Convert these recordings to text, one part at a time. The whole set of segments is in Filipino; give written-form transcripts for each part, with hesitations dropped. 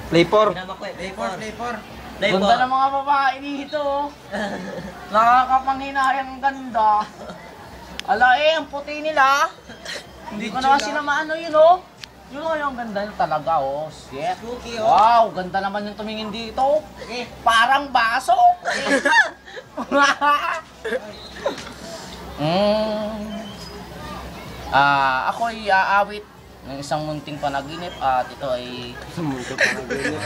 Play 4. Play 4. Ganda ng mga babae dito. Nakakapanghinayang ganda. Ala ang puti nila. Hindi ko naman sila maano yun Yun yung ganda nyo talaga Shit. Wow, ganda naman yung tumingin dito. Parang baso. Ako ay aawit ng isang munting panaginip at ito ay isang munting panaginip.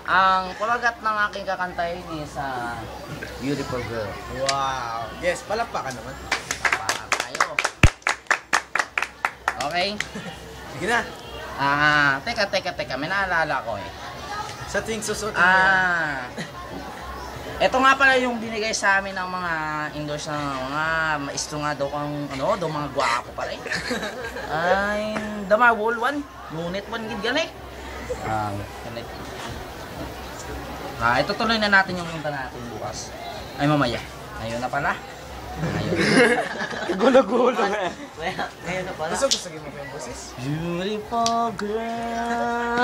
Ang kulagat ng aking kakantay is Beautiful Girl. Wow. Yes, palakpakan naman. Palakpakan tayo. Okay? Sige na. Teka. May naalala ko Sa tuwing susuotin mo yan. Ito nga pala yung binigay sa amin ng mga indoors na mga maestro nga daw daw mga gwapo pala Ay, damawol one. Ngunit one gid gan ito tuloy na natin yung punta natin bukas. Ay, mamaya. Ayun na pala. Gulo-gulo Ngayon na pala. Gusto mo pa yung boses? Beautiful girl,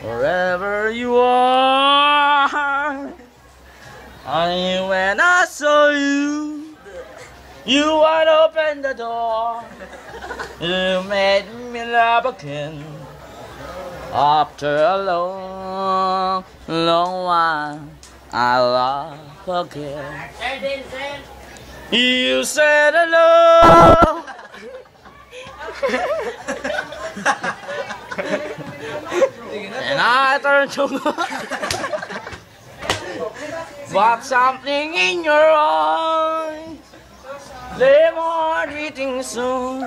wherever you are. When I saw you, you would open the door. You made me love again. After a long, long while, I love again. You said hello. And I turned to but something in your eyes, they were beating soon.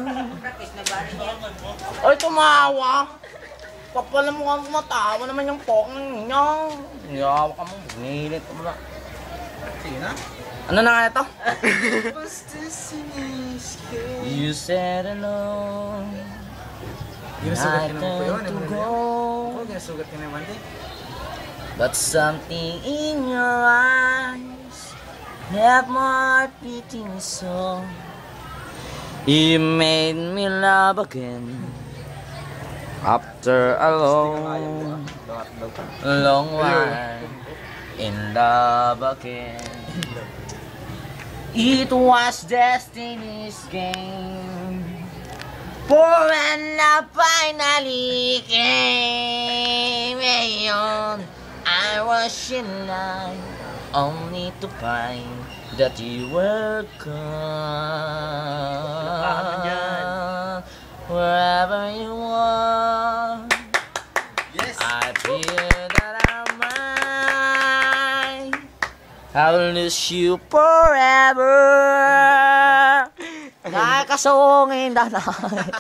Ay, tumawa. Papala mo nga matawa naman yung pokeng niya. Yawa ka mo, bunilit ka mo na. Sige na. Ano na nga ito? You said hello. Ginasugat ka naman po yun. Ginasugat ka naman din. But something in your eyes left my heart beating so. You made me love again. After a long while, in love again. It was destiny's game. For when love finally came, I was in line only to find that you were gone. Wherever you are, yes. I feel that I'm mine. I'll miss you forever. Like a song in the night.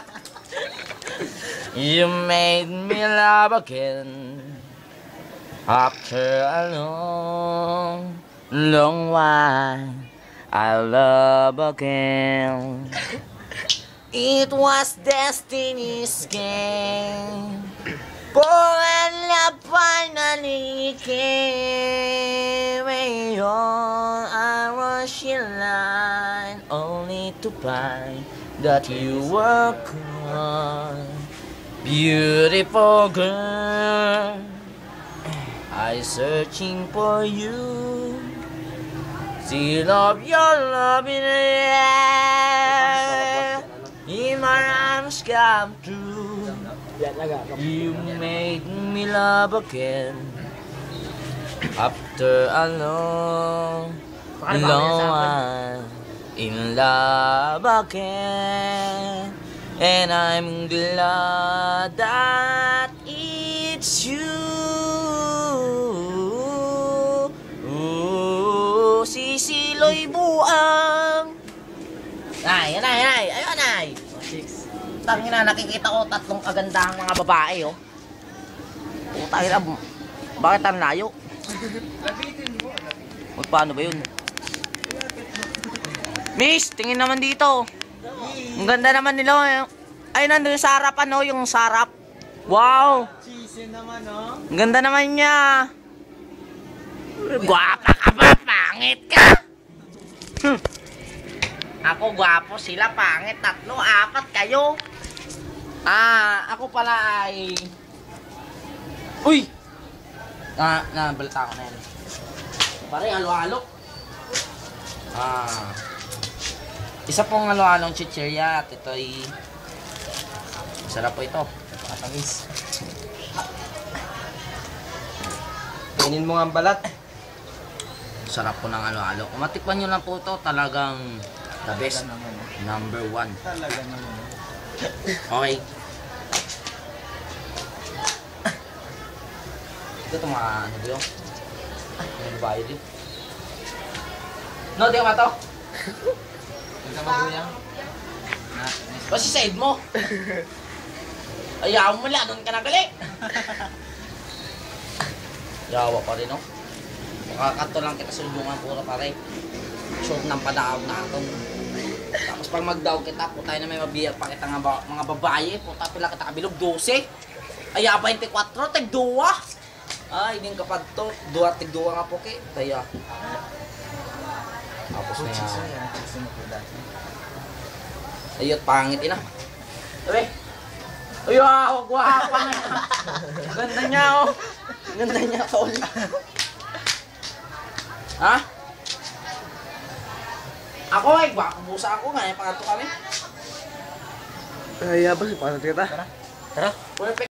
You made me love again. After a long, long while, I love again. It was destiny's game. For when love finally came, I was in line only to find that you were gone. Beautiful girl, I searching for you. Seal of your love in the air. In my arms come true. You made me love again. After a long, long while, in love again. And I'm glad that it's you. Sisiloy buang. Ay, ayun ay. Tangina, nakikita ko tatlong kagandahang mga babae Putang ina, bakit ang layo? Paano ba yun? Miss, tingin naman dito. Ang ganda naman nila Ay, nandun yung sarapan yung sarap. Wow! Cheesy naman Ang ganda naman niya. Gwapa ka ba? Pangit ka! Ako gwapo, sila pangit. 3, 4 kayo. Ako pala ay... Uy! Nabalita ko na yan. Pare, halo-halo. Isa pong halo-halong chichirya at ito ay... Sarap po ito. Napakatamis. Kainin mo nga ang balat. Sarap po ng halo-halo. Kung matikman nyo lang po ito, talagang the best. Number 1. Talaga naman. Okay. Ito mga ano ba yun? Ano ba yun? No, di ka ba ito? Huwag ka maguyang. Kasi side mo. Ayaw mo lang, doon ka nagali. Yawa pa rin, no? Makakanto lang kita sa lubungan puro pare. Short ng padaog na atong. Tapos pag magdaog kita, putay na may mabiyag pa kita mga babae. Puta pila kita kabilog, 12. Aya, 24, tig-2. Ay, din kapag to. 2 tig-2 nga po kay. Kaya. Tapos na yan. Ayot, pangit ina. Sabi. Uy, wag-wag na. Ganda niya, oh. Ganda niya, tol. Ha? Ako ay, busa ako nga. Pangato kami. Ay, abas, paano kita? Tara. Perfect.